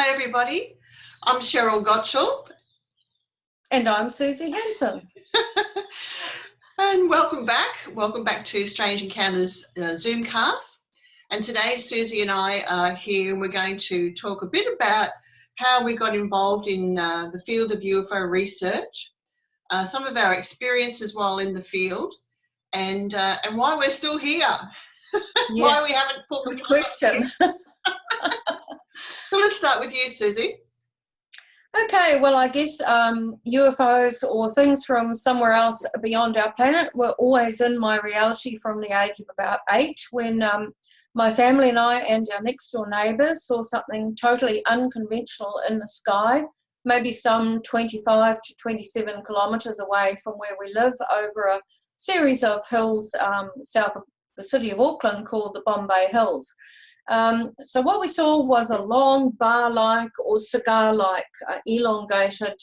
Hi everybody, I'm Sheryl Gottschall. And I'm Suzy Hansen. And welcome back to Strange Encounters Zoomcast. And today Suzy and I are here and we're going to talk a bit about how we got involved in the field of UFO research, some of our experiences while in the field, and why we're still here. Yes. Why we haven't pulled the Good question. So let's start with you, Suzy. Okay, well, I guess UFOs or things from somewhere else beyond our planet were always in my reality from the age of about 8, when my family and I and our next door neighbours saw something totally unconventional in the sky, maybe some 25 to 27 kilometres away from where we live, over a series of hills south of the city of Auckland called the Bombay Hills. So what we saw was a long bar-like or cigar-like elongated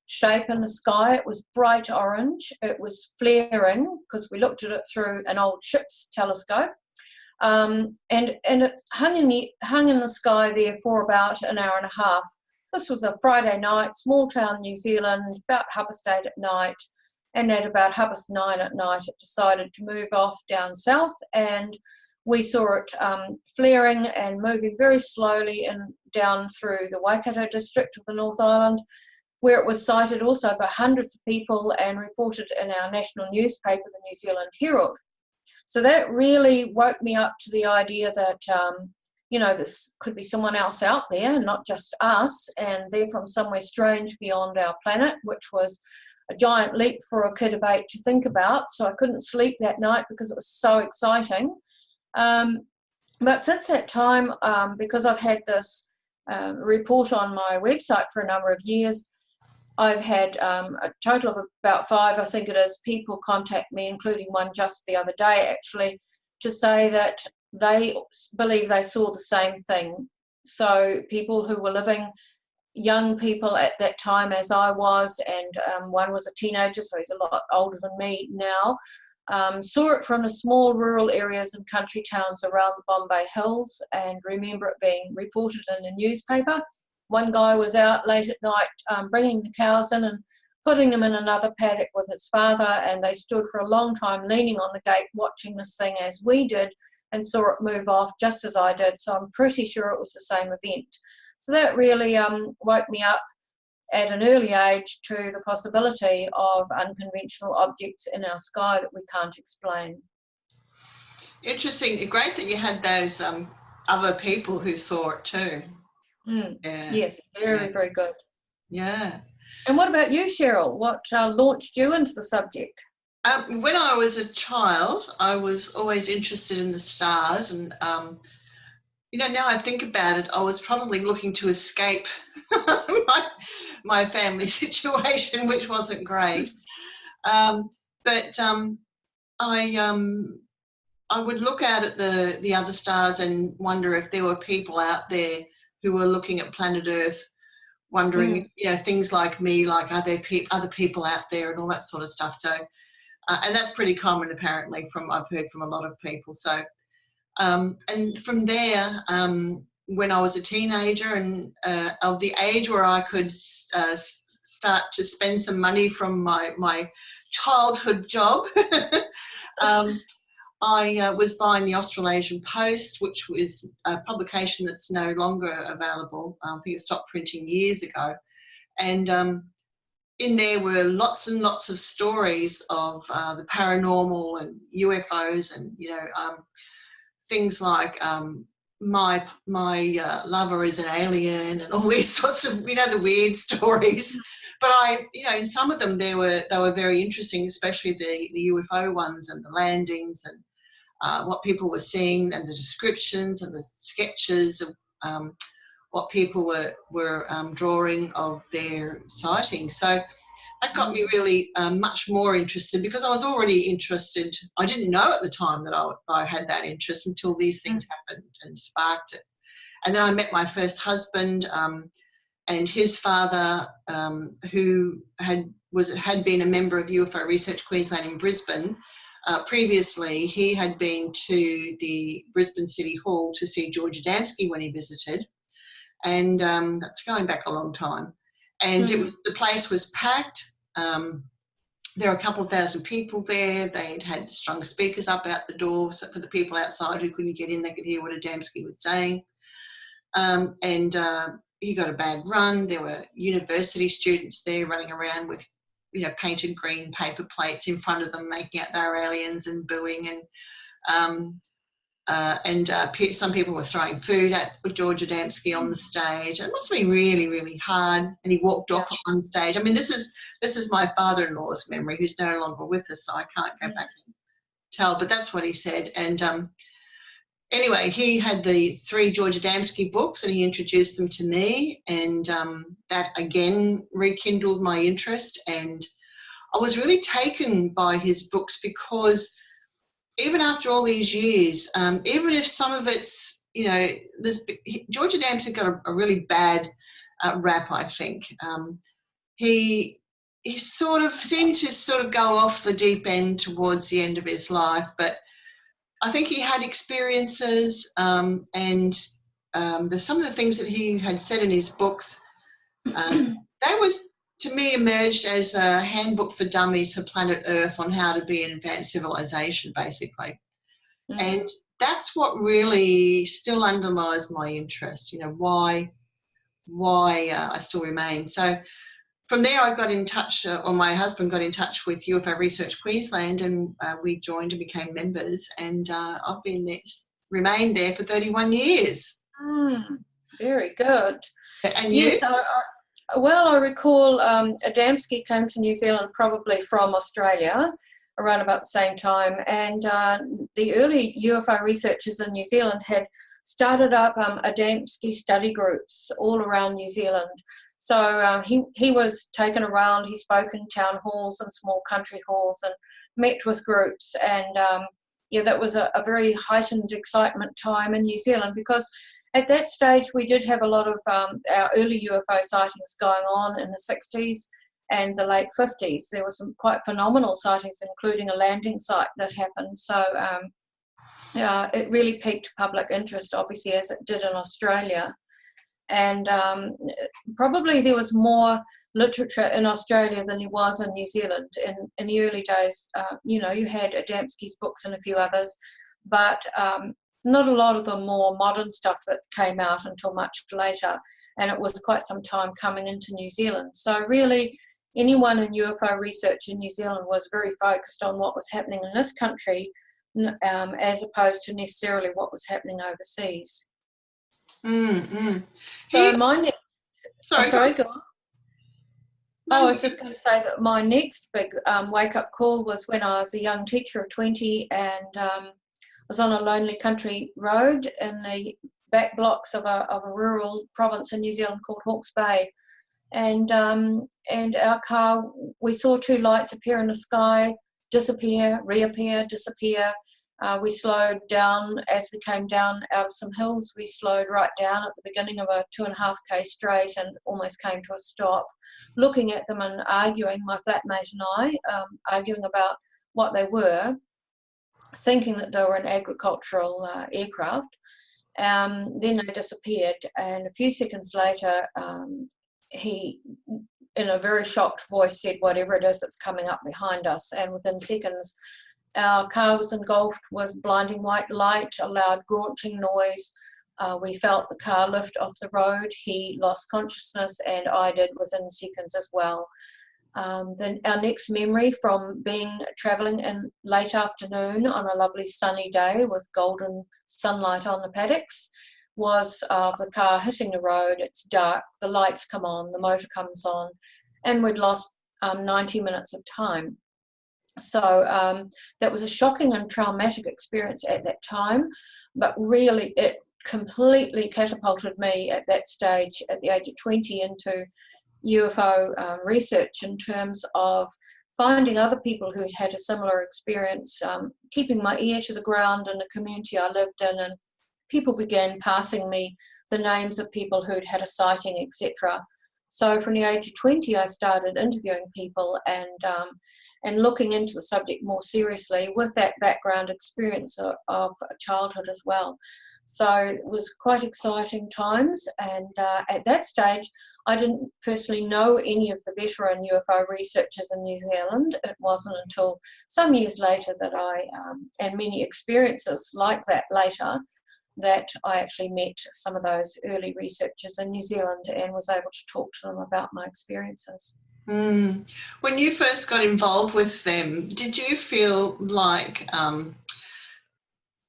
shape in the sky. It was bright orange. It was flaring because we looked at it through an old ship's telescope. And it hung in the sky there for about an hour and a half. This was a Friday night, small town New Zealand, about 8:30 at night. And at about 9:30 at night, it decided to move off down south, and we saw it flaring and moving very slowly down through the Waikato district of the North Island, where it was sighted also by hundreds of people and reported in our national newspaper, the New Zealand Herald. So that really woke me up to the idea that, this could be someone else out there, not just us, and they're from somewhere strange beyond our planet, which was a giant leap for a kid of 8 to think about. So I couldn't sleep that night because it was so exciting. But since that time, because I've had this report on my website for a number of years, I've had a total of about 5, I think it is, people contact me, including one just the other day actually, to say that they believe they saw the same thing. So people who were living, young people at that time as I was, and one was a teenager, so he's a lot older than me now, saw it from the small rural areas and country towns around the Bombay Hills and remember it being reported in the newspaper. One guy was out late at night bringing the cows in and putting them in another paddock with his father, and they stood for a long time leaning on the gate watching this thing as we did and saw it move off just as I did. So I'm pretty sure it was the same event. So that really woke me up at an early age to the possibility of unconventional objects in our sky that we can't explain. Interesting. Great that you had those other people who saw it too. Yeah. Yes, very good. Yeah. And what about you, Sheryl? What launched you into the subject? When I was a child, I was always interested in the stars, and now I think about it, I was probably looking to escape my family situation, which wasn't great. But I would look out at the other stars and wonder if there were people out there who were looking at planet Earth, wondering, things like me, like are there other people out there and all that sort of stuff. So, and that's pretty common apparently I've heard from a lot of people. So, and from there, when I was a teenager and of the age where I could start to spend some money from my childhood job, I was buying the Australasian Post, which was a publication that's no longer available. I think it stopped printing years ago. And in there were lots and lots of stories of the paranormal and UFOs and, things like my lover is an alien and all these sorts of, the weird stories. But in some of them they were very interesting, especially the UFO ones and the landings and what people were seeing and the descriptions and the sketches of what people were drawing of their sightings. So that got me really much more interested, because I was already interested. I didn't know at the time that I had that interest until these things happened and sparked it. And then I met my first husband, and his father, who had been a member of UFO Research Queensland in Brisbane. Previously, he had been to the Brisbane City Hall to see George Adamski when he visited. and that's going back a long time. And the place was packed. There were a couple of thousand people there. They'd had stronger speakers up out the door, so for the people outside who couldn't get in, they could hear what Adamski was saying. He got a bad run. There were university students there running around with, painted green paper plates in front of them, making out they were aliens and booing. And some people were throwing food at George Adamski on the stage. It must have been really, really hard. And he walked off on stage. I mean, this is my father-in-law's memory, who's no longer with us, so I can't go back and tell. But that's what he said. And anyway, he had the 3 George Adamski books, and he introduced them to me. And that again rekindled my interest. And I was really taken by his books because even after all these years, even if some of it's, George Adamski got a really bad rap, I think. He sort of seemed to go off the deep end towards the end of his life, but I think he had experiences, and there's some of the things that he had said in his books, they was, to me, emerged as a handbook for dummies for planet Earth on how to be an advanced civilization, basically. And that's what really still underlies my interest, why I still remain. So from there, I got in touch, or my husband got in touch with UFO Research Queensland, and we joined and became members. And I've remained there for 31 years. Very good. And you? Yes, I recall Adamski came to New Zealand probably from Australia around about the same time, and the early UFO researchers in New Zealand had started up Adamski study groups all around New Zealand. So he was taken around, he spoke in town halls and small country halls and met with groups, and that was a very heightened excitement time in New Zealand, because at that stage we did have a lot of our early UFO sightings going on in the 60s and the late 50s. There were some quite phenomenal sightings, including a landing site that happened. So it really piqued public interest, obviously, as it did in Australia. And probably there was more literature in Australia than there was in New Zealand. In the early days, you had Adamski's books and a few others, but not a lot of the more modern stuff that came out until much later, and it was quite some time coming into New Zealand. So really, anyone in UFO research in New Zealand was very focused on what was happening in this country, as opposed to necessarily what was happening overseas. So my next, sorry, go on. I was just going to say that my next big wake-up call was when I was a young teacher of 20 and was on a lonely country road in the back blocks of a rural province in New Zealand called Hawke's Bay. And our car, we saw 2 lights appear in the sky, disappear, reappear, disappear. We slowed down as we came down out of some hills. We slowed right down at the beginning of a 2.5k straight and almost came to a stop, looking at them and arguing, my flatmate and I, arguing about what they were, thinking that they were an agricultural aircraft. Then they disappeared, and a few seconds later, he, in a very shocked voice, said, "Whatever it is that's coming up behind us." And within seconds, our car was engulfed with blinding white light, a loud graunching noise. We felt the car lift off the road. He lost consciousness, and I did within seconds as well. Then our next memory from travelling in late afternoon on a lovely sunny day with golden sunlight on the paddocks was of the car hitting the road. It's dark, the lights come on, the motor comes on, and we'd lost 90 minutes of time. So that was a shocking and traumatic experience at that time, but really it completely catapulted me at that stage, at the age of 20, into UFO research in terms of finding other people who'd had a similar experience, keeping my ear to the ground in the community I lived in, and people began passing me the names of people who'd had a sighting, etc. So from the age of 20, I started interviewing people and looking into the subject more seriously with that background experience of childhood as well. So it was quite exciting times, and at that stage I didn't personally know any of the veteran UFO researchers in New Zealand. It wasn't until some years later that and many experiences like that later, that I actually met some of those early researchers in New Zealand and was able to talk to them about my experiences. Mm. When you first got involved with them, did you feel like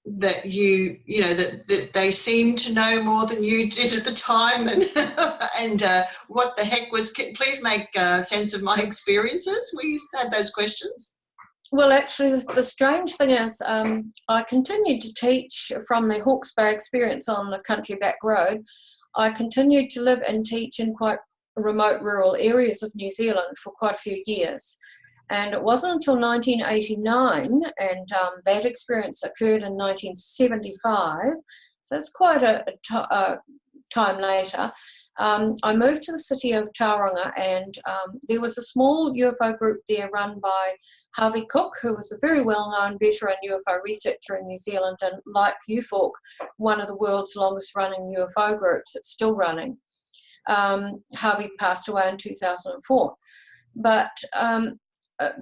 that that they seemed to know more than you did at the time, and what the heck was? Please make sense of my experiences. We used to have those questions. Well, actually, the strange thing is, I continued to teach from the Hawke's Bay experience on the country back road. I continued to live and teach in quite remote rural areas of New Zealand for quite a few years. And it wasn't until 1989, and that experience occurred in 1975, so it's quite a time later. I moved to the city of Tauranga, and there was a small UFO group there run by Harvey Cook, who was a very well-known veteran UFO researcher in New Zealand, and like UFOC, one of the world's longest running UFO groups. It's still running. Harvey passed away in 2004. But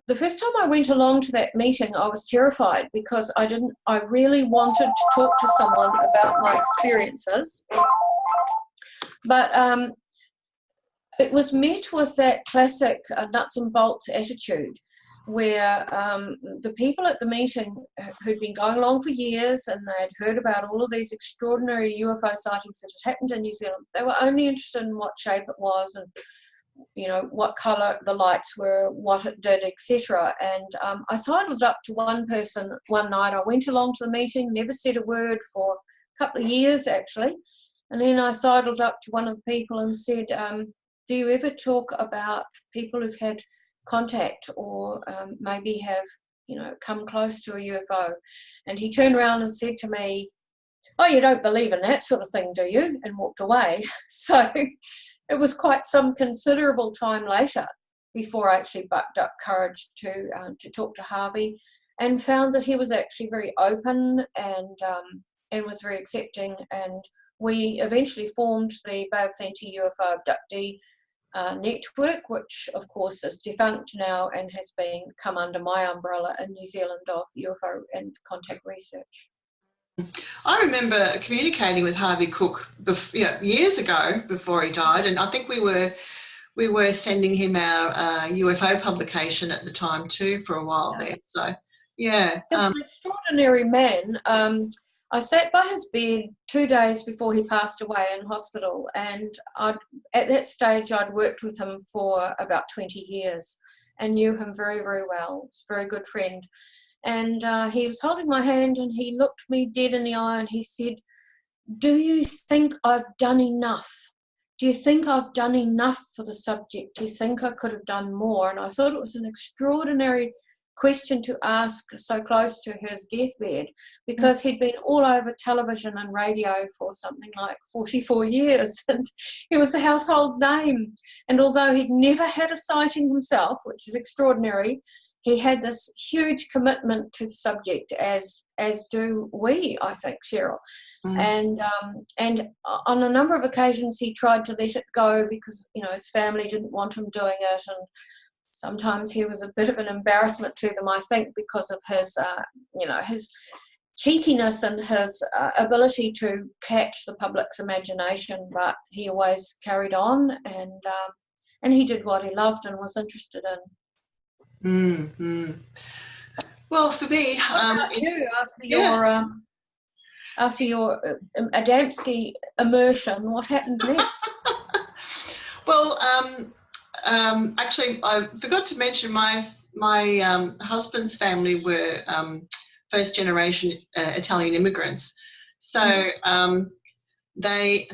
the first time I went along to that meeting, I was terrified because I really wanted to talk to someone about my experiences. But it was met with that classic nuts and bolts attitude, where the people at the meeting who'd been going along for years, and they had heard about all of these extraordinary UFO sightings that had happened in New Zealand, they were only interested in what shape it was and, you know, what colour the lights were, what it did, etc. And I sidled up to one person one night. I went along to the meeting, never said a word for a couple of years actually, and then I sidled up to one of the people and said, do you ever talk about people who've had contact or maybe have, you know, come close to a UFO? And he turned around and said to me, oh, you don't believe in that sort of thing, do you? And walked away. So it was quite some considerable time later before I actually bucked up courage to talk to Harvey, and found that he was actually very open and was very accepting. And we eventually formed the Bay of Plenty UFO abductee network, which of course is defunct now and has come under my umbrella in New Zealand of UFO and contact research. I remember communicating with Harvey Cook years ago before he died, and I think we were sending him our UFO publication at the time too for a while there. So yeah, he was an extraordinary man. I sat by his bed 2 days before he passed away in hospital, and at that stage I'd worked with him for about 20 years and knew him very, very well. He's a very good friend. And he was holding my hand, and he looked me dead in the eye and he said, do you think I've done enough? Do you think I've done enough for the subject? Do you think I could have done more? And I thought it was an extraordinary question to ask so close to his deathbed, because he'd been all over television and radio for something like 44 years, and he was a household name. And although he'd never had a sighting himself, which is extraordinary, he had this huge commitment to the subject, as do we, I think, Sheryl. And on a number of occasions he tried to let it go because, you know, his family didn't want him doing it, and sometimes he was a bit of an embarrassment to them, I think, because of his, his cheekiness and his ability to catch the public's imagination. But he always carried on, and he did what he loved and was interested in. Well, for me, what about you after your Adamski immersion? What happened next? Well, actually, I forgot to mention my husband's family were first generation Italian immigrants. So they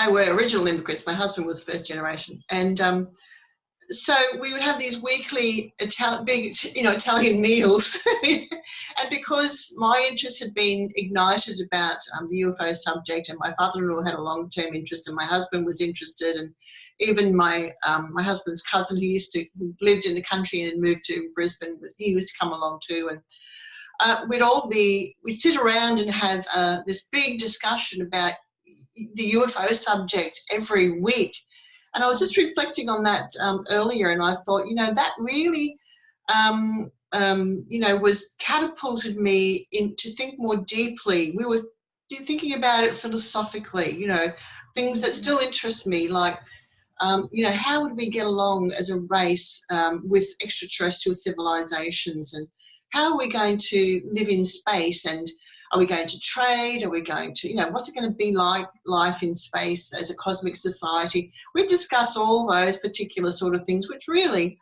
were original immigrants. My husband was first generation, and so we would have these weekly Italian meals. And because my interest had been ignited about the UFO subject, and my father-in-law had a long-term interest, and my husband was interested, and even my husband's cousin who lived in the country and moved to Brisbane, he used to come along too. we'd sit around and have this big discussion about the UFO subject every week. And I was just reflecting on that earlier, and I thought, that really, was catapulted me to think more deeply. We were thinking about it philosophically, things that still interest me, like, how would we get along as a race with extraterrestrial civilizations, and how are we going to live in space, and are we going to trade? Are we going to, what's it going to be like, life in space as a cosmic society? We discussed all those particular sort of things, which really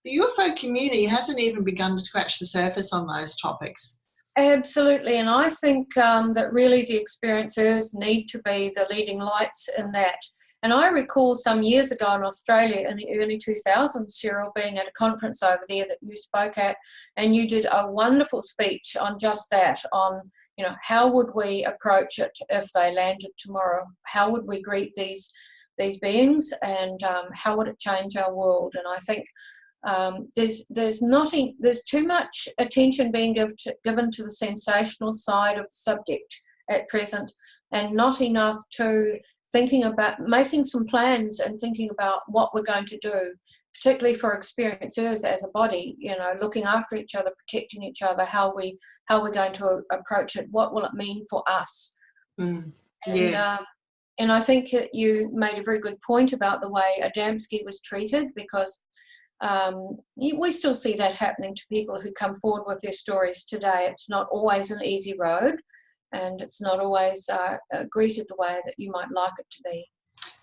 the UFO community hasn't even begun to scratch the surface on those topics. Absolutely, and I think that really the experiencers need to be the leading lights in that. And I recall some years ago in Australia in the early 2000s, Sheryl, being at a conference over there that you spoke at, and you did a wonderful speech on just that, on, how would we approach it if they landed tomorrow? How would we greet these beings, and how would it change our world? And I think there's too much attention being given to the sensational side of the subject at present, and not enough to thinking about making some plans and thinking about what we're going to do, particularly for experiencers as a body, looking after each other, protecting each other, how we're going to approach it, what will it mean for us. Yes. And I think that you made a very good point about the way Adamski was treated, because we still see that happening to people who come forward with their stories today. It's not always an easy road, and it's not always greeted the way that you might like it to be.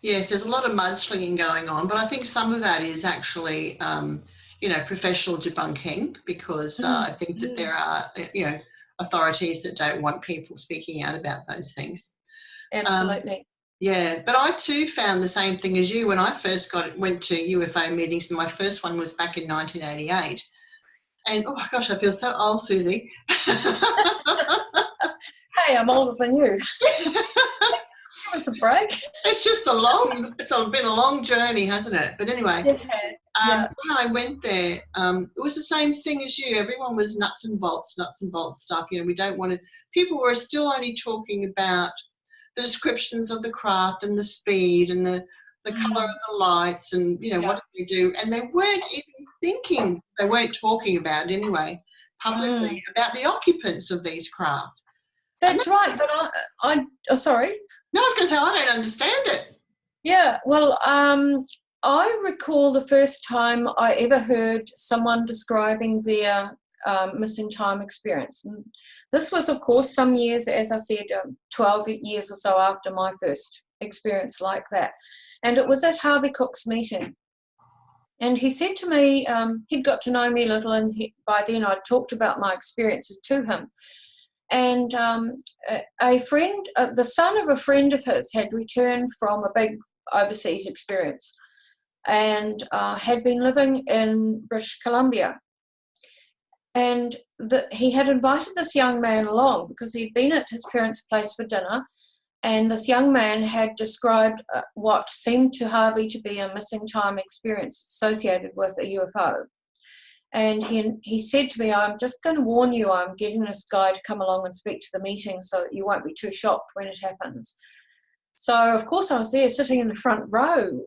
Yes, there's a lot of mudslinging going on, but I think some of that is actually, professional debunking, because I think that there are, authorities that don't want people speaking out about those things. Absolutely. But I too found the same thing as you when I first went to UFO meetings. My first one was back in 1988. And, oh my gosh, I feel so old, Suzy. Hey, I'm older than you. Give us a break. It's been a long journey, hasn't it? But anyway, it has. When I went there, it was the same thing as you. Everyone was nuts and bolts stuff. People were still only talking about the descriptions of the craft and the speed and the colour of the lights and, what do they do? And they weren't even thinking, they weren't talking about it anyway, publicly, about the occupants of these craft. That's right, but sorry. No, I was going to say, I don't understand it. Yeah, well, I recall the first time I ever heard someone describing their missing time experience. And this was, of course, some years, as I said, 12 years or so after my first experience like that. And it was at Harvey Cook's meeting. And he said to me, he'd got to know me a little, and by then I'd talked about my experiences to him. And a friend, the son of a friend of his, had returned from a big overseas experience and had been living in British Columbia. And he had invited this young man along because he'd been at his parents' place for dinner, and this young man had described what seemed to Harvey to be a missing time experience associated with a UFO. And he said to me, I'm just going to warn you, I'm getting this guy to come along and speak to the meeting so that you won't be too shocked when it happens. So, of course, I was there sitting in the front row,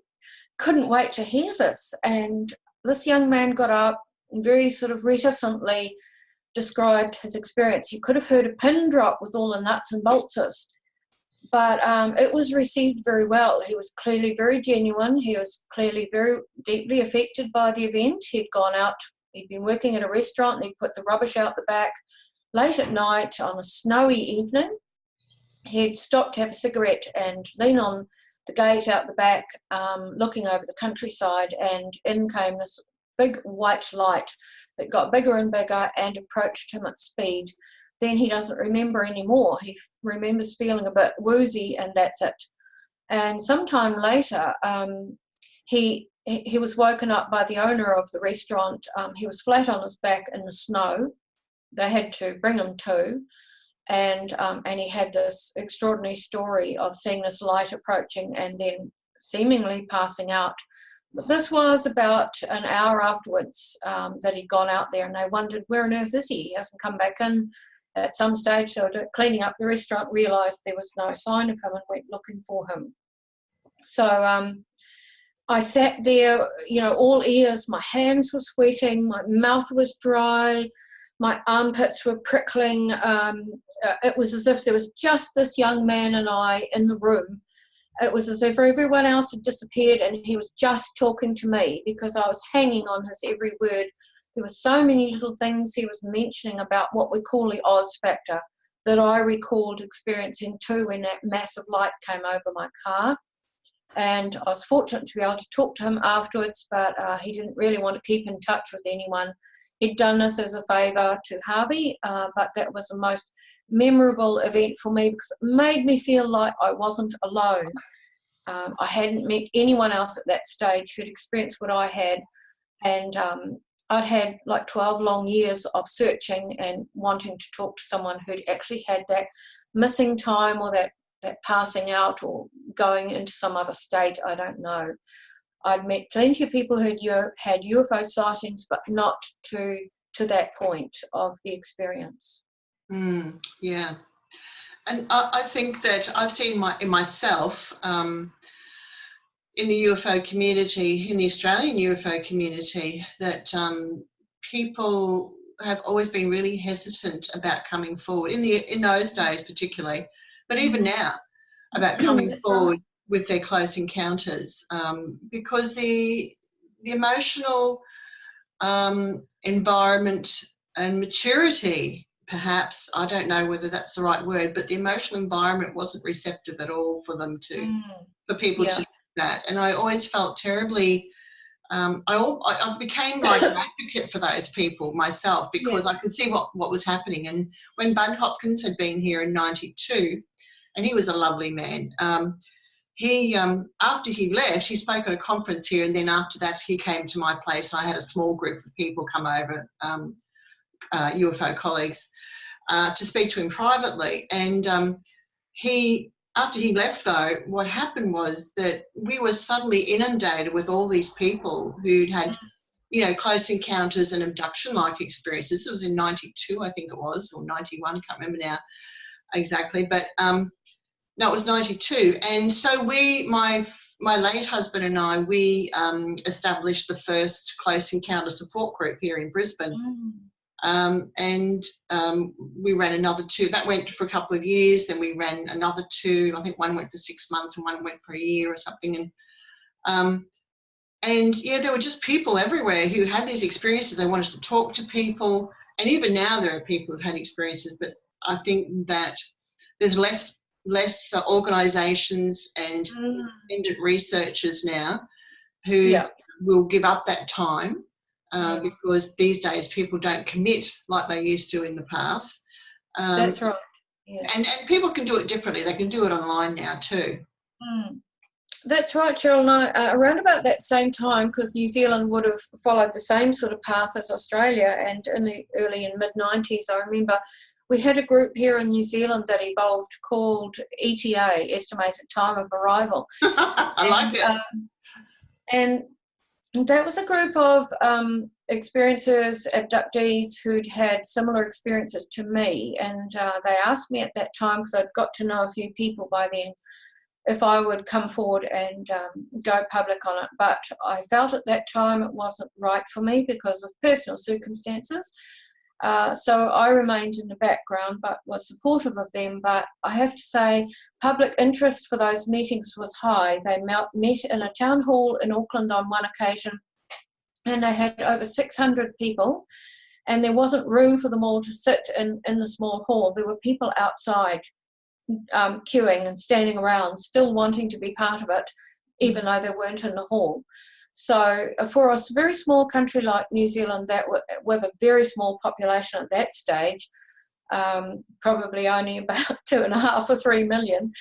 couldn't wait to hear this. And this young man got up and very sort of reticently described his experience. You could have heard a pin drop with all the nuts and bolts, but it was received very well. He was clearly very genuine. He was clearly very deeply affected by the event. He'd gone out. He'd been working at a restaurant, and he'd put the rubbish out the back late at night on a snowy evening. He'd stopped to have a cigarette and lean on the gate out the back, looking over the countryside, and in came this big white light that got bigger and bigger and approached him at speed. Then he doesn't remember anymore. He remembers feeling a bit woozy, and that's it. And sometime later, he was woken up by the owner of the restaurant. He was flat on his back in the snow. They had to bring him to, and he had this extraordinary story of seeing this light approaching and then seemingly passing out But this was about an hour afterwards that he'd gone out there, and they wondered, where on earth is he? He hasn't come back in. At some stage, they were cleaning up the restaurant, realised there was no sign of him and went looking for him. So I sat there, you know, all ears. My hands were sweating, my mouth was dry, my armpits were prickling. It was as if there was just this young man and I in the room. It was as if everyone else had disappeared and he was just talking to me, because I was hanging on his every word. There were so many little things he was mentioning about what we call the Oz factor that I recalled experiencing too when that massive light came over my car. And I was fortunate to be able to talk to him afterwards, but he didn't really want to keep in touch with anyone. He'd done this as a favour to Harvey, but that was the most memorable event for me because it made me feel like I wasn't alone. I hadn't met anyone else at that stage who'd experienced what I had, and I'd had like 12 long years of searching and wanting to talk to someone who'd actually had that missing time or that passing out or going into some other state, I don't know. I'd met plenty of people who'd had UFO sightings, but not to that point of the experience. Yeah. And I think that I've seen in myself, in the UFO community, in the Australian UFO community, that people have always been really hesitant about coming forward, in those days particularly, but even now, about coming forward with their close encounters, because the emotional environment and maturity, perhaps, I don't know whether that's the right word, but the emotional environment wasn't receptive at all for them for people to do that. And I always felt terribly, I became like an advocate for those people myself, because I could see what was happening. And when Bud Hopkins had been here in '92, and he was a lovely man, he after he left, he spoke at a conference here, and then after that he came to my place. I had a small group of people come over, UFO colleagues, to speak to him privately. And after he left, though, what happened was that we were suddenly inundated with all these people who'd had, you know, close encounters and abduction-like experiences. This was in '92, I think it was, or '91, I can't remember now exactly, but no, it was '92. And so my late husband and I, we established the first close encounter support group here in Brisbane. And we ran another 2. That went for a couple of years. Then we ran another 2. I think one went for 6 months and one went for a year or something. And yeah, there were just people everywhere who had these experiences. They wanted to talk to people. And even now there are people who've had experiences, but I think that there's less organisations and independent researchers now who will give up that time. Because these days people don't commit like they used to in the past. That's right. Yes. And people can do it differently. They can do it online now too. That's right, Sheryl. And I, around about that same time, because New Zealand would have followed the same sort of path as Australia, and in the early and mid-90s, I remember we had a group here in New Zealand that evolved called ETA, Estimated Time of Arrival. I like it. And that was a group of experiencers, abductees who'd had similar experiences to me, and they asked me at that time, because I'd got to know a few people by then, if I would come forward and go public on it. But I felt at that time it wasn't right for me because of personal circumstances. So I remained in the background but was supportive of them. But I have to say, public interest for those meetings was high. They met in a town hall in Auckland on one occasion, and they had over 600 people, and there wasn't room for them all to sit in the small hall. There were people outside queuing and standing around, still wanting to be part of it, even though they weren't in the hall. So for a very small country like New Zealand, that with a very small population at that stage, probably only about 2.5 or 3 million,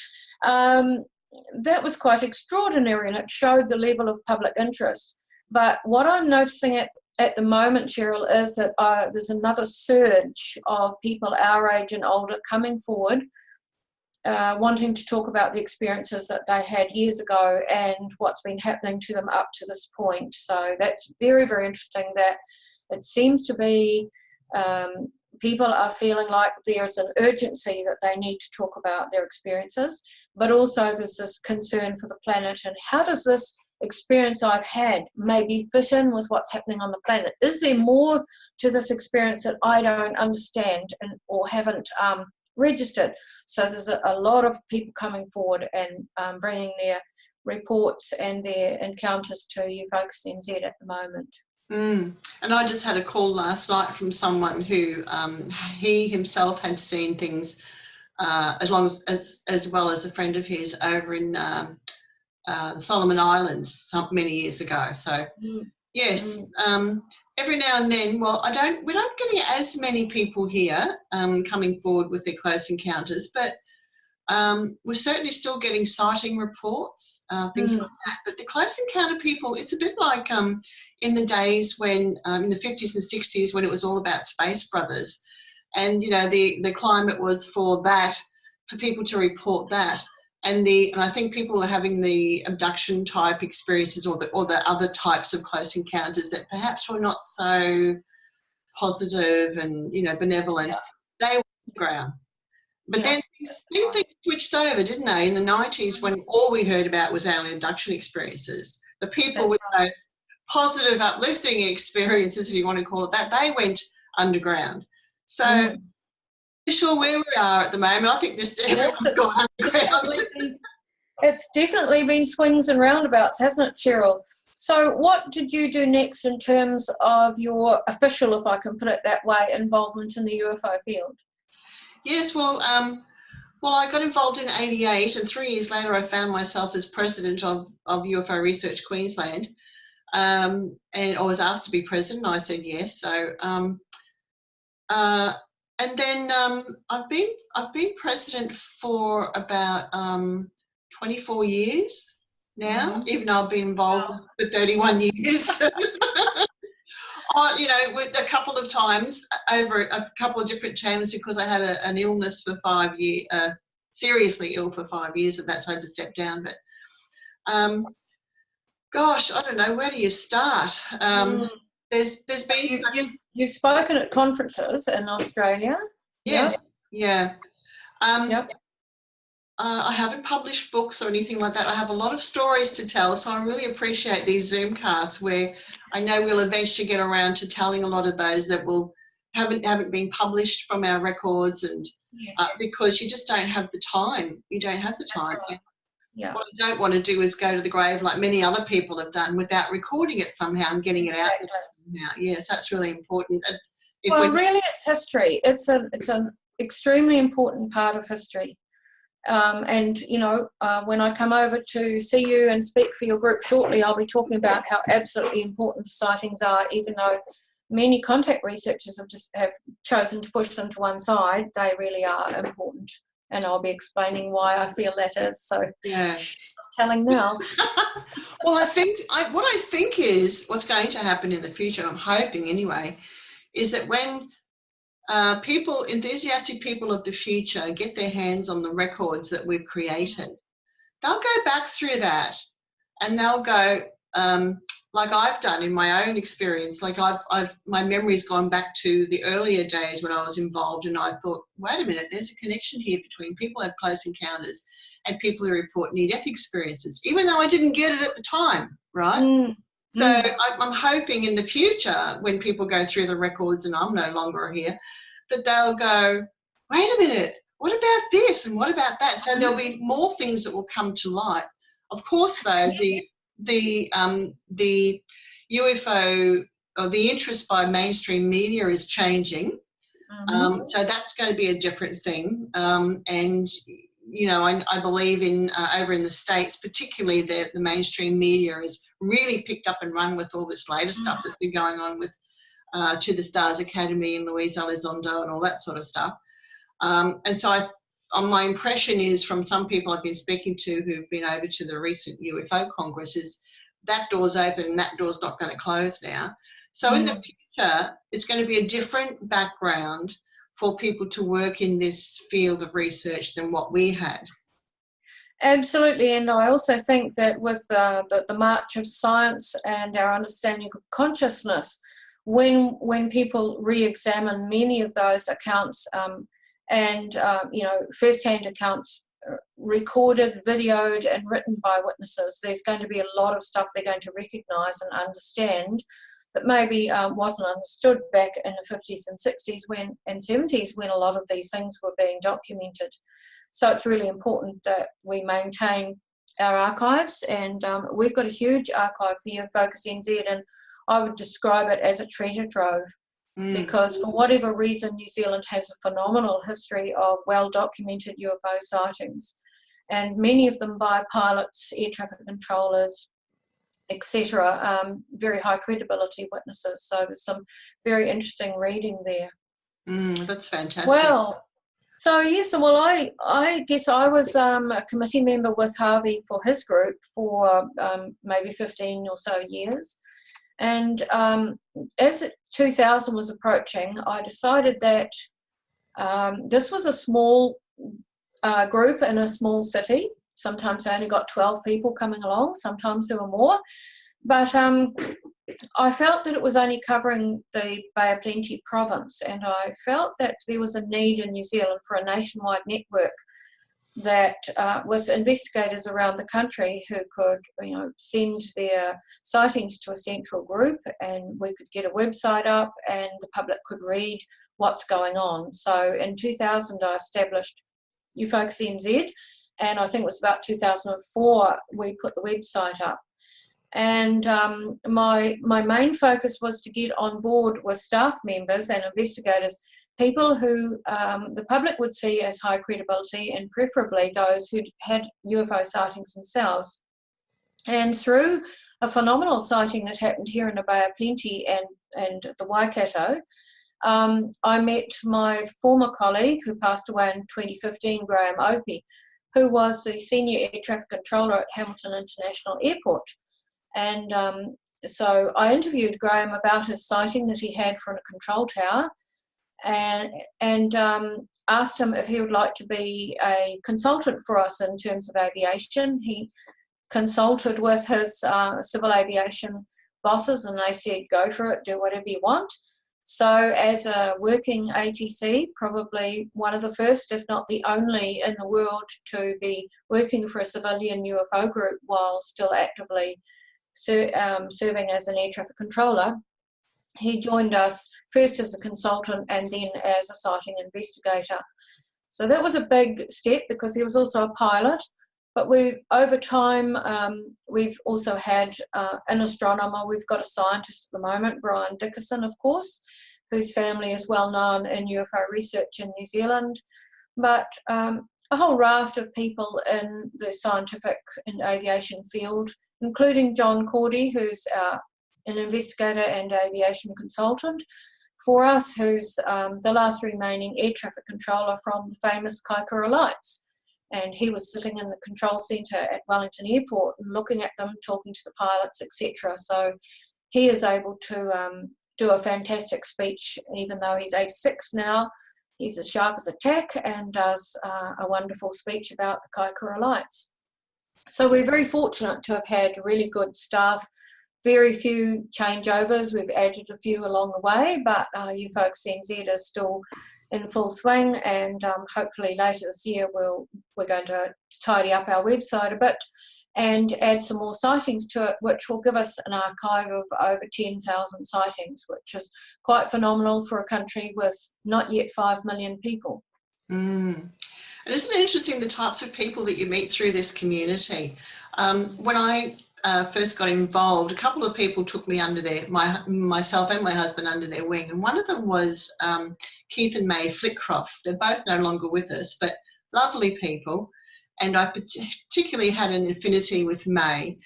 that was quite extraordinary, and it showed the level of public interest. But what I'm noticing at the moment, Sheryl, is that there's another surge of people our age and older coming forward wanting to talk about the experiences that they had years ago and what's been happening to them up to this point. So that's very, very interesting that it seems to be people are feeling like there's an urgency that they need to talk about their experiences, but also there's this concern for the planet and how does this experience I've had maybe fit in with what's happening on the planet? Is there more to this experience that I don't understand or haven't registered? So there's a lot of people coming forward and bringing their reports and their encounters to UFOCUS NZ at the moment. And I just had a call last night from someone who he himself had seen things as well as a friend of his over in the Solomon Islands many years ago. So yes, every now and then. Well, we're not getting as many people here coming forward with their close encounters, but we're certainly still getting sighting reports, things like that. But the close encounter people, it's a bit like in the days when, in the 50s and 60s, when it was all about space brothers. And, you know, the climate was for people to report that. And I think people are having the abduction type experiences or the other types of close encounters that perhaps were not so positive and, you know, benevolent. They were on the ground. But then things switched over, didn't they, in the 90s when all we heard about was alien abduction experiences. The people with those positive, uplifting experiences, if you want to call it that, they went underground. So I'm not sure where we are at the moment. I think everyone's gone underground. It's definitely been swings and roundabouts, hasn't it, Sheryl? So what did you do next in terms of your official, if I can put it that way, involvement in the UFO field? Yes, well, I got involved in '88, and 3 years later I found myself as president of UFO Research Queensland, and I was asked to be president. I said yes. So, and then I've been president for about 24 years now, even though I've been involved for 31 years. You know, a couple of times over a couple of different terms because I had an illness for 5 years, seriously ill for 5 years, and that's why I had to step down. But gosh, I don't know, where do you start? There's been you've spoken at conferences in Australia. Yes, yeah. I haven't published books or anything like that. I have a lot of stories to tell, so I really appreciate these Zoom casts where I know we'll eventually get around to telling a lot of those that haven't been published from our records, and because you just don't have the time. You don't have the time. Right. Yeah. What I don't want to do is go to the grave like many other people have done without recording it somehow and getting it out there. Yes, that's really important. Well, really, it's history. It's an extremely important part of history. And, you know, when I come over to see you and speak for your group shortly, I'll be talking about how absolutely important the sightings are, even though many contact researchers have chosen to push them to one side. They really are important. And I'll be explaining why I feel that is. So, I'm telling now. Well, what I think is what's going to happen in the future, I'm hoping anyway, is that when enthusiastic people of the future get their hands on the records that we've created, they'll go back through that and they'll go, like I've done in my own experience, like my memory's gone back to the earlier days when I was involved, and I thought, wait a minute, there's a connection here between people who have close encounters and people who report near-death experiences, even though I didn't get it at the time, right? So I'm hoping in the future, when people go through the records and I'm no longer here, that they'll go, wait a minute, what about this and what about that? So there'll be more things that will come to light. Of course, though, the UFO or the interest by mainstream media is changing. So that's going to be a different thing. And you know, I believe in over in the States, particularly the mainstream media has really picked up and run with all this latest stuff that's been going on with To the Stars Academy and Luis Elizondo and all that sort of stuff. And so my impression is from some people I've been speaking to who've been over to the recent UFO Congress is that door's open and that door's not going to close now. So in the future, it's going to be a different background for people to work in this field of research than what we had. Absolutely, and I also think that with the march of science and our understanding of consciousness, when people re-examine many of those accounts and first-hand accounts recorded, videoed, and written by witnesses, there's going to be a lot of stuff they're going to recognise and understand that maybe wasn't understood back in the 50s and 60s and 70s when a lot of these things were being documented. So it's really important that we maintain our archives, and we've got a huge archive for UFOCUS NZ, and I would describe it as a treasure trove because for whatever reason New Zealand has a phenomenal history of well-documented UFO sightings, and many of them by pilots, air traffic controllers, etc., very high credibility witnesses. So there's some very interesting reading there. That's fantastic. Well, I guess I was a committee member with Harvey for his group for maybe 15 or so years. And as 2000 was approaching, I decided that this was a small group in a small city. Sometimes I only got 12 people coming along, sometimes there were more. But I felt that it was only covering the Bay of Plenty province, and I felt that there was a need in New Zealand for a nationwide network that with investigators around the country who could, send their sightings to a central group, and we could get a website up and the public could read what's going on. So in 2000 I established UFOCUS NZ, and I think it was about 2004 we put the website up. And my main focus was to get on board with staff members and investigators, people who the public would see as high credibility, and preferably those who'd had UFO sightings themselves. And through a phenomenal sighting that happened here in the Bay of Plenty and the Waikato, I met my former colleague who passed away in 2015, Graham Opie, who was the senior air traffic controller at Hamilton International Airport. And so I interviewed Graham about his sighting that he had from a control tower, and asked him if he would like to be a consultant for us in terms of aviation. He consulted with his civil aviation bosses, and they said, go for it, do whatever you want. So as a working ATC, probably one of the first, if not the only in the world to be working for a civilian UFO group while still actively serving as an air traffic controller, he joined us first as a consultant and then as a sighting investigator. So that was a big step because he was also a pilot. But over time, we've also had an astronomer. We've got a scientist at the moment, Brian Dickerson, of course, whose family is well known in UFO research in New Zealand. But a whole raft of people in the scientific and aviation field, including John Cordy, who's an investigator and aviation consultant for us, who's the last remaining air traffic controller from the famous Kaikoura Lights. And he was sitting in the control centre at Wellington Airport and looking at them, talking to the pilots, etc. So he is able to do a fantastic speech, even though he's 86 now. He's as sharp as a tack and does a wonderful speech about the Kaikoura Lights. So we're very fortunate to have had really good staff, very few changeovers. We've added a few along the way, but UFOCUS NZ is still in full swing, and hopefully later this year we're going to tidy up our website a bit and add some more sightings to it, which will give us an archive of over 10,000 sightings, which is quite phenomenal for a country with not yet 5 million people. And isn't it interesting the types of people that you meet through this community? When I first got involved, a couple of people took me under myself and my husband under their wing, and one of them was Keith and May Flickcroft. They're both no longer with us, but lovely people, and I particularly had an affinity with May.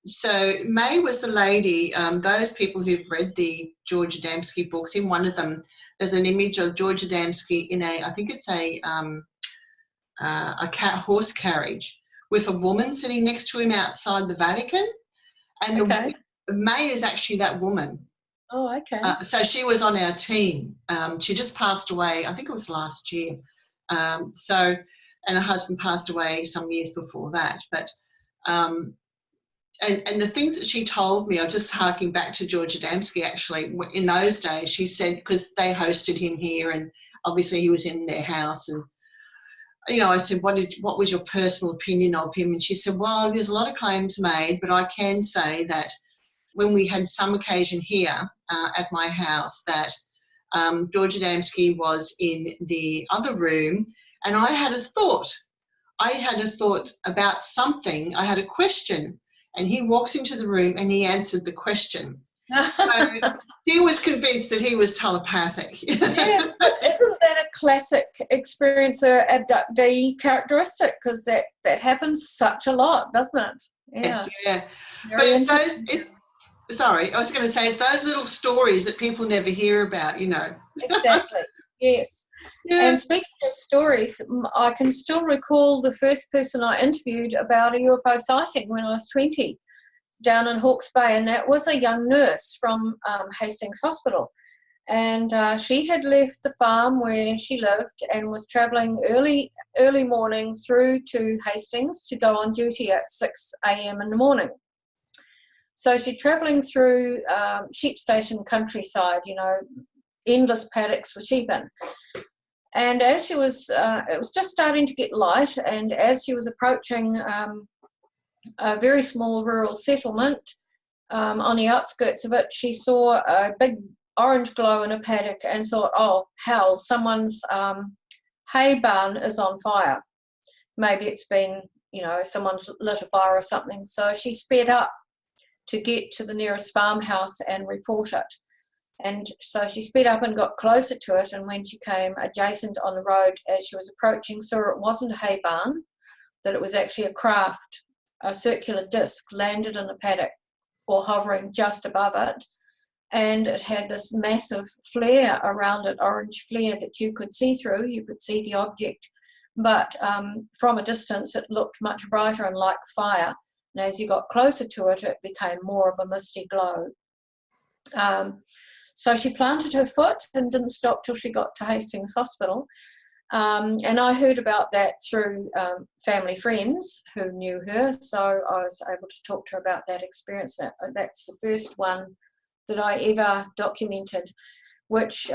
So May was the lady, those people who've read the George Adamski books, in one of them there's an image of George Adamski in I think it's a horse carriage with a woman sitting next to him outside the Vatican. And Okay. May is actually that woman. Oh, okay. So she was on our team. She just passed away, I think it was last year. And her husband passed away some years before that. But and the things that she told me, I'm just harking back to George Adamski actually. In those days, she said, because they hosted him here, and obviously he was in their house, and I said, what was your personal opinion of him? And she said, well, there's a lot of claims made, but I can say that when we had some occasion here at my house that George Adamski was in the other room, and I had a thought. About something. I had a question, and he walks into the room and he answered the question. So he was convinced that he was telepathic. Yes, but isn't that a classic experiencer abductee characteristic? Because that happens such a lot, doesn't it? Yeah. Yeah. Very interesting. Sorry, I was going to say, it's those little stories that people never hear about, Exactly. Yes. Yeah. And speaking of stories, I can still recall the first person I interviewed about a UFO sighting when I was 20 down in Hawke's Bay, and that was a young nurse from Hastings Hospital. And she had left the farm where she lived and was travelling early morning through to Hastings to go on duty at 6 a.m. in the morning. So she's travelling through sheep station countryside, endless paddocks with sheep in. And as she was, it was just starting to get light, and as she was approaching a very small rural settlement on the outskirts of it, she saw a big orange glow in a paddock and thought, oh, hell, someone's hay barn is on fire. Maybe it's been, someone's lit a fire or something. So she sped up to get to the nearest farmhouse and report it. And so she sped up and got closer to it, and when she came adjacent on the road, as she was approaching, saw it wasn't a hay barn, that it was actually a craft, a circular disc landed in a paddock or hovering just above it, and it had this massive flare around it, orange flare that you could see through. You could see the object, but from a distance it looked much brighter and like fire, and as you got closer to it, it became more of a misty glow. So she planted her foot and didn't stop till she got to Hastings Hospital. And I heard about that through family friends who knew her, so I was able to talk to her about that experience. That's the first one that I ever documented, which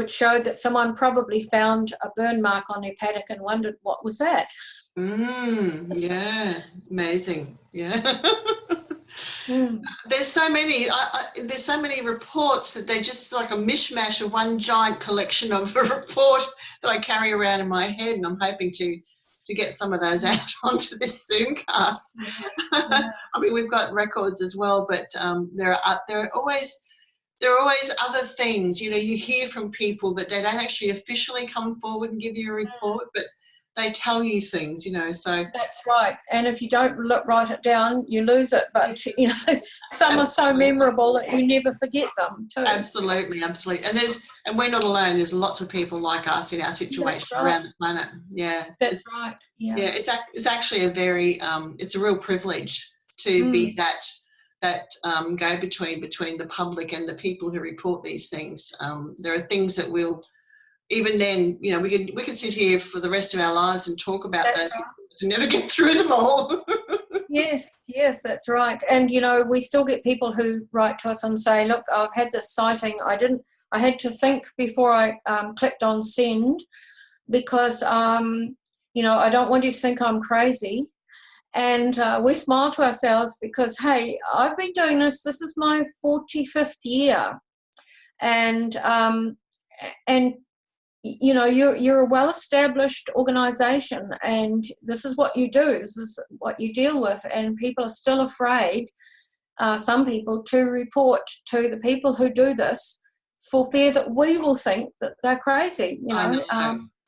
showed that someone probably found a burn mark on their paddock and wondered what was that. Yeah, amazing. Yeah. Mm. There's so many reports that they're just like a mishmash of one giant collection of a report that I carry around in my head, and I'm hoping to get some of those out onto this Zoomcast. Yes, yeah. I mean, we've got records as well, but there are always other things. You hear from people that they don't actually officially come forward and give you a report, but they tell you things, so. That's right. And if you don't write it down, you lose it. But, some are so memorable that you never forget them too. Absolutely. And we're not alone. There's lots of people like us in our situation around the planet. Yeah. That's right. Yeah. Yeah. It's actually a very, it's a real privilege to be that go-between between the public and the people who report these things. There are things that even then, we could sit here for the rest of our lives and talk about those and never get through them all. Yes, that's right. And, we still get people who write to us and say, look, I've had this sighting. I had to think before I clicked on send because, I don't want you to think I'm crazy. And we smile to ourselves because, hey, I've been doing this. This is my 45th year. And you're a well-established organisation, and this is what you do. This is what you deal with, and people are still afraid, some people, to report to the people who do this for fear that we will think that they're crazy.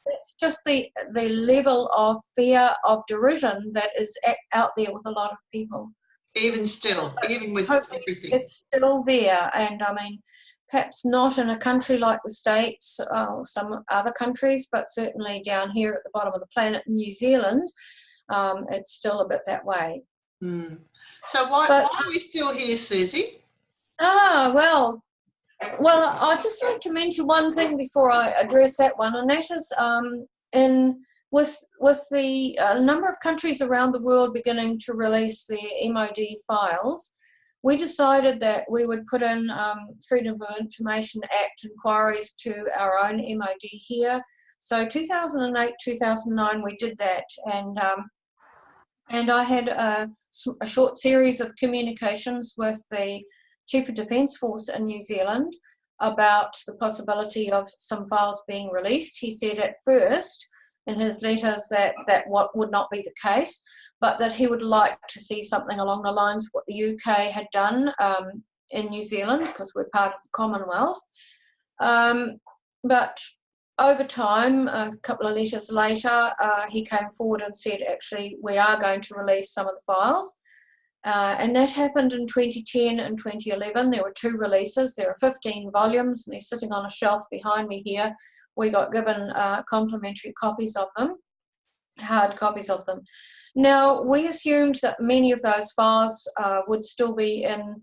It's just the level of fear of derision that is out there with a lot of people. Even with everything. It's still there, and I mean, perhaps not in a country like the States or some other countries, but certainly down here at the bottom of the planet in New Zealand, it's still a bit that way. So why are we still here, Suzy? Well, I'd just like to mention one thing before I address that one, and that is with the number of countries around the world beginning to release their MOD files, we decided that we would put in Freedom of Information Act inquiries to our own MOD here. So 2008, 2009, we did that, and I had a short series of communications with the Chief of Defence Force in New Zealand about the possibility of some files being released. He said at first in his letters that what would not be the case, but that he would like to see something along the lines of what the UK had done in New Zealand, because we're part of the Commonwealth. But over time, a couple of letters later, he came forward and said, actually, we are going to release some of the files. And that happened in 2010 and 2011. There were 2 releases. There are 15 volumes, and they're sitting on a shelf behind me here. We got given complimentary copies of them, hard copies of them. Now, we assumed that many of those files would still be in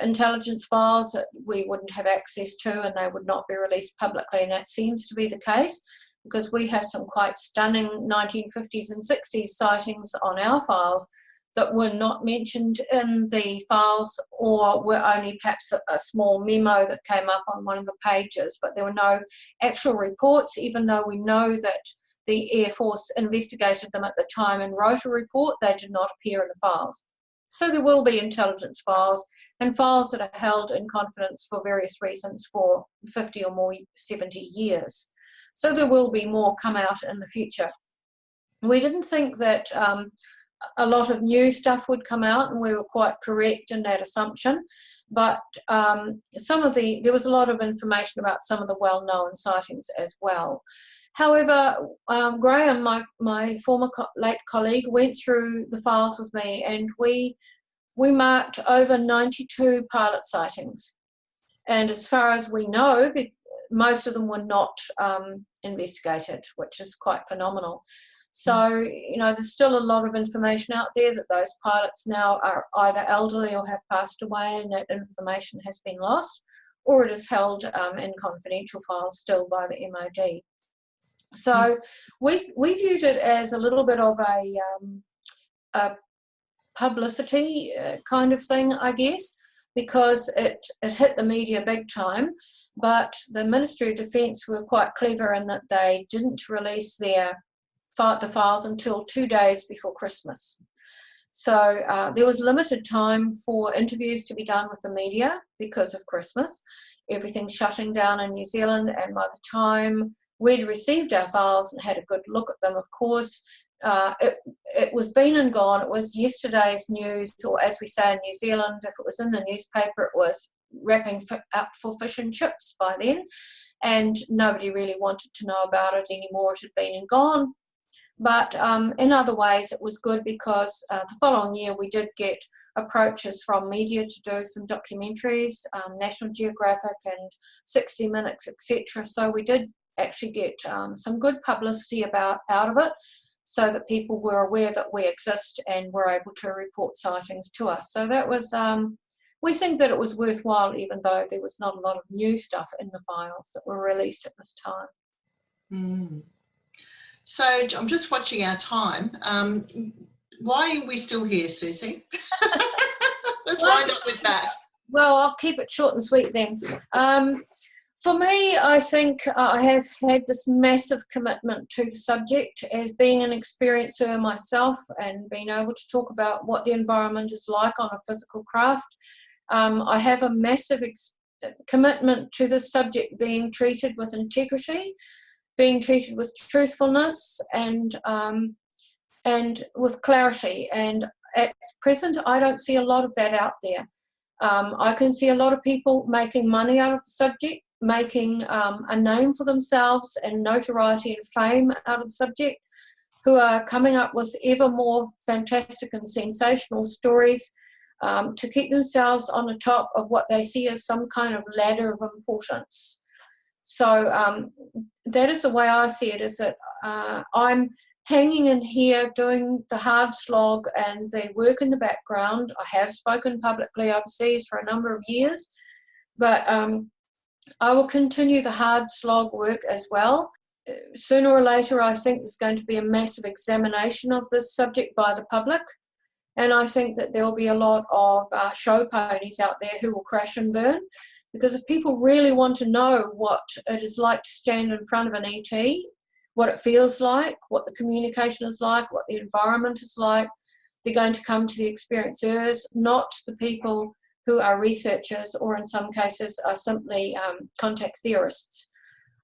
intelligence files that we wouldn't have access to, and they would not be released publicly, and that seems to be the case, because we have some quite stunning 1950s and 60s sightings on our files that were not mentioned in the files, or were only perhaps a small memo that came up on one of the pages, but there were no actual reports, even though we know that the Air Force investigated them at the time and wrote a report. They did not appear in the files. So there will be intelligence files and files that are held in confidence for various reasons for 50 or more, 70 years. So there will be more come out in the future. We didn't think that a lot of new stuff would come out, and we were quite correct in that assumption, but there was a lot of information about some of the well-known sightings as well. However, Graham, my former late colleague, went through the files with me, and we marked over 92 pilot sightings. And as far as we know, most of them were not investigated, which is quite phenomenal. So, there's still a lot of information out there that those pilots now are either elderly or have passed away, and that information has been lost, or it is held in confidential files still by the MOD. So we viewed it as a little bit of a publicity kind of thing, I guess, because it hit the media big time. But the Ministry of Defence were quite clever in that they didn't release the files until 2 days before Christmas. So there was limited time for interviews to be done with the media because of Christmas. Everything's shutting down in New Zealand, and by the time we'd received our files and had a good look at them, of course, it was been and gone. It was yesterday's news, or as we say in New Zealand, if it was in the newspaper, it was wrapping up for fish and chips by then, and nobody really wanted to know about it anymore. It had been and gone. But in other ways, it was good because the following year we did get approaches from media to do some documentaries, National Geographic and 60 Minutes, etc. So we did actually get some good publicity out of it, so that people were aware that we exist and were able to report sightings to us. So that was, we think that it was worthwhile, even though there was not a lot of new stuff in the files that were released at this time. Mm. So I'm just watching our time. Why are we still here, Suzy? Let's wind up with that. Well, I'll keep it short and sweet then. For me, I think I have had this massive commitment to the subject as being an experiencer myself, and being able to talk about what the environment is like on a physical craft. I have a massive commitment to this subject being treated with integrity, being treated with truthfulness, and with clarity. And at present, I don't see a lot of that out there. I can see a lot of people making money out of the subject, making a name for themselves and notoriety and fame out of the subject, who are coming up with ever more fantastic and sensational stories to keep themselves on the top of what they see as some kind of ladder of importance. So that is the way I see it, is that I'm hanging in here, doing the hard slog and the work in the background. I have spoken publicly overseas for a number of years, but I will continue the hard slog work as well. Sooner or later, I think there's going to be a massive examination of this subject by the public. And I think that there will be a lot of show ponies out there who will crash and burn, because if people really want to know what it is like to stand in front of an ET, what it feels like, what the communication is like, what the environment is like, they're going to come to the experiencers, not the people who are researchers or in some cases are simply contact theorists.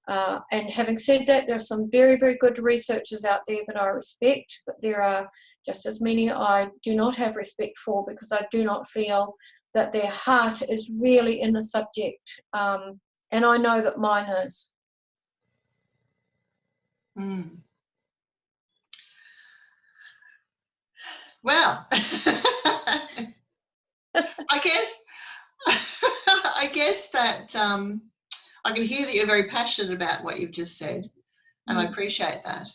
And having said that, there are some very, very good researchers out there that I respect, but there are just as many I do not have respect for, because I do not feel that their heart is really in the subject. And I know that mine is. Mm. Well, I guess that I can hear that you're very passionate about what you've just said, and I appreciate that.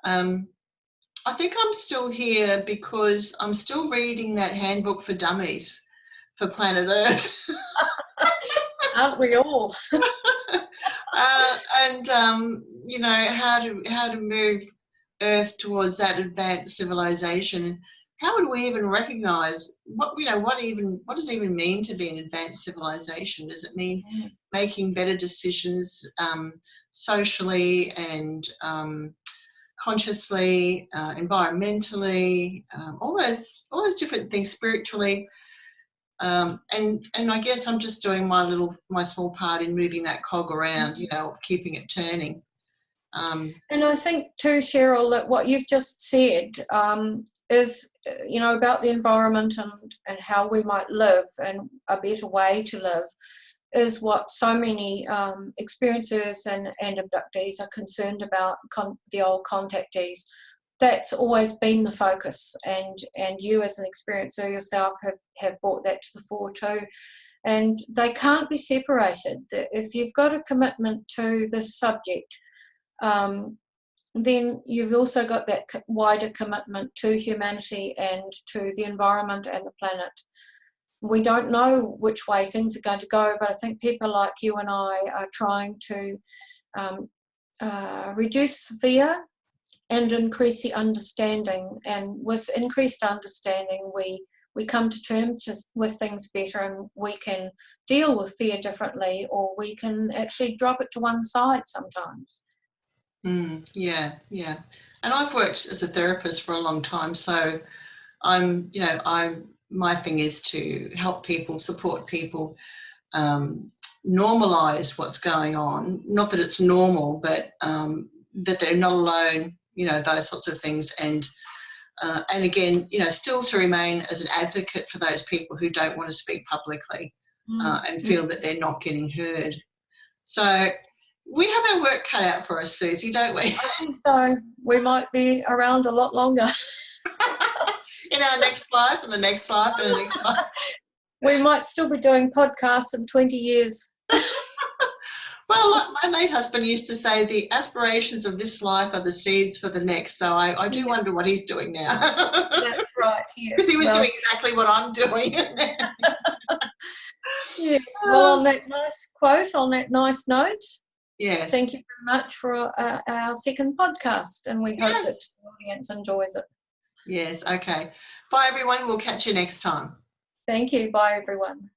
I think I'm still here because I'm still reading that handbook for dummies for planet Earth. Aren't we all? You know, how to move Earth towards that advanced civilization. How would we even recognise what does it even mean to be an advanced civilization? Does it mean making better decisions socially and consciously, environmentally, all those different things, spiritually? And I guess I'm just doing my small part in moving that cog around, you know, keeping it turning. And I think too, Sheryl, that what you've just said is, you know, about the environment and how we might live and a better way to live is what so many experiencers and abductees are concerned about, the old contactees. That's always been the focus, and you as an experiencer yourself have brought that to the fore too. And they can't be separated. If you've got a commitment to this subject, then you've also got that wider commitment to humanity and to the environment and the planet. We don't know which way things are going to go, but I think people like you and I are trying to reduce the fear and increase the understanding. And with increased understanding, we come to terms with things better, and we can deal with fear differently, or we can actually drop it to one side sometimes. Yeah. And I've worked as a therapist for a long time, so my thing is to help people, support people, normalise what's going on. Not that it's normal, but that they're not alone, you know, those sorts of things. And again, you know, still to remain as an advocate for those people who don't want to speak publicly and feel that they're not getting heard. So we have our work cut out for us, Suzy, don't we? I think so. We might be around a lot longer. In our next life and the next life and the next life. We might still be doing podcasts in 20 years. Well, like my late husband used to say, the aspirations of this life are the seeds for the next. So I do wonder what he's doing now. That's right, yes. Because he was doing exactly what I'm doing. Yes, well, on that nice quote, on that nice note, yes. Thank you very much for our second podcast, and we hope that the audience enjoys it. Yes, okay. Bye, everyone. We'll catch you next time. Thank you. Bye, everyone.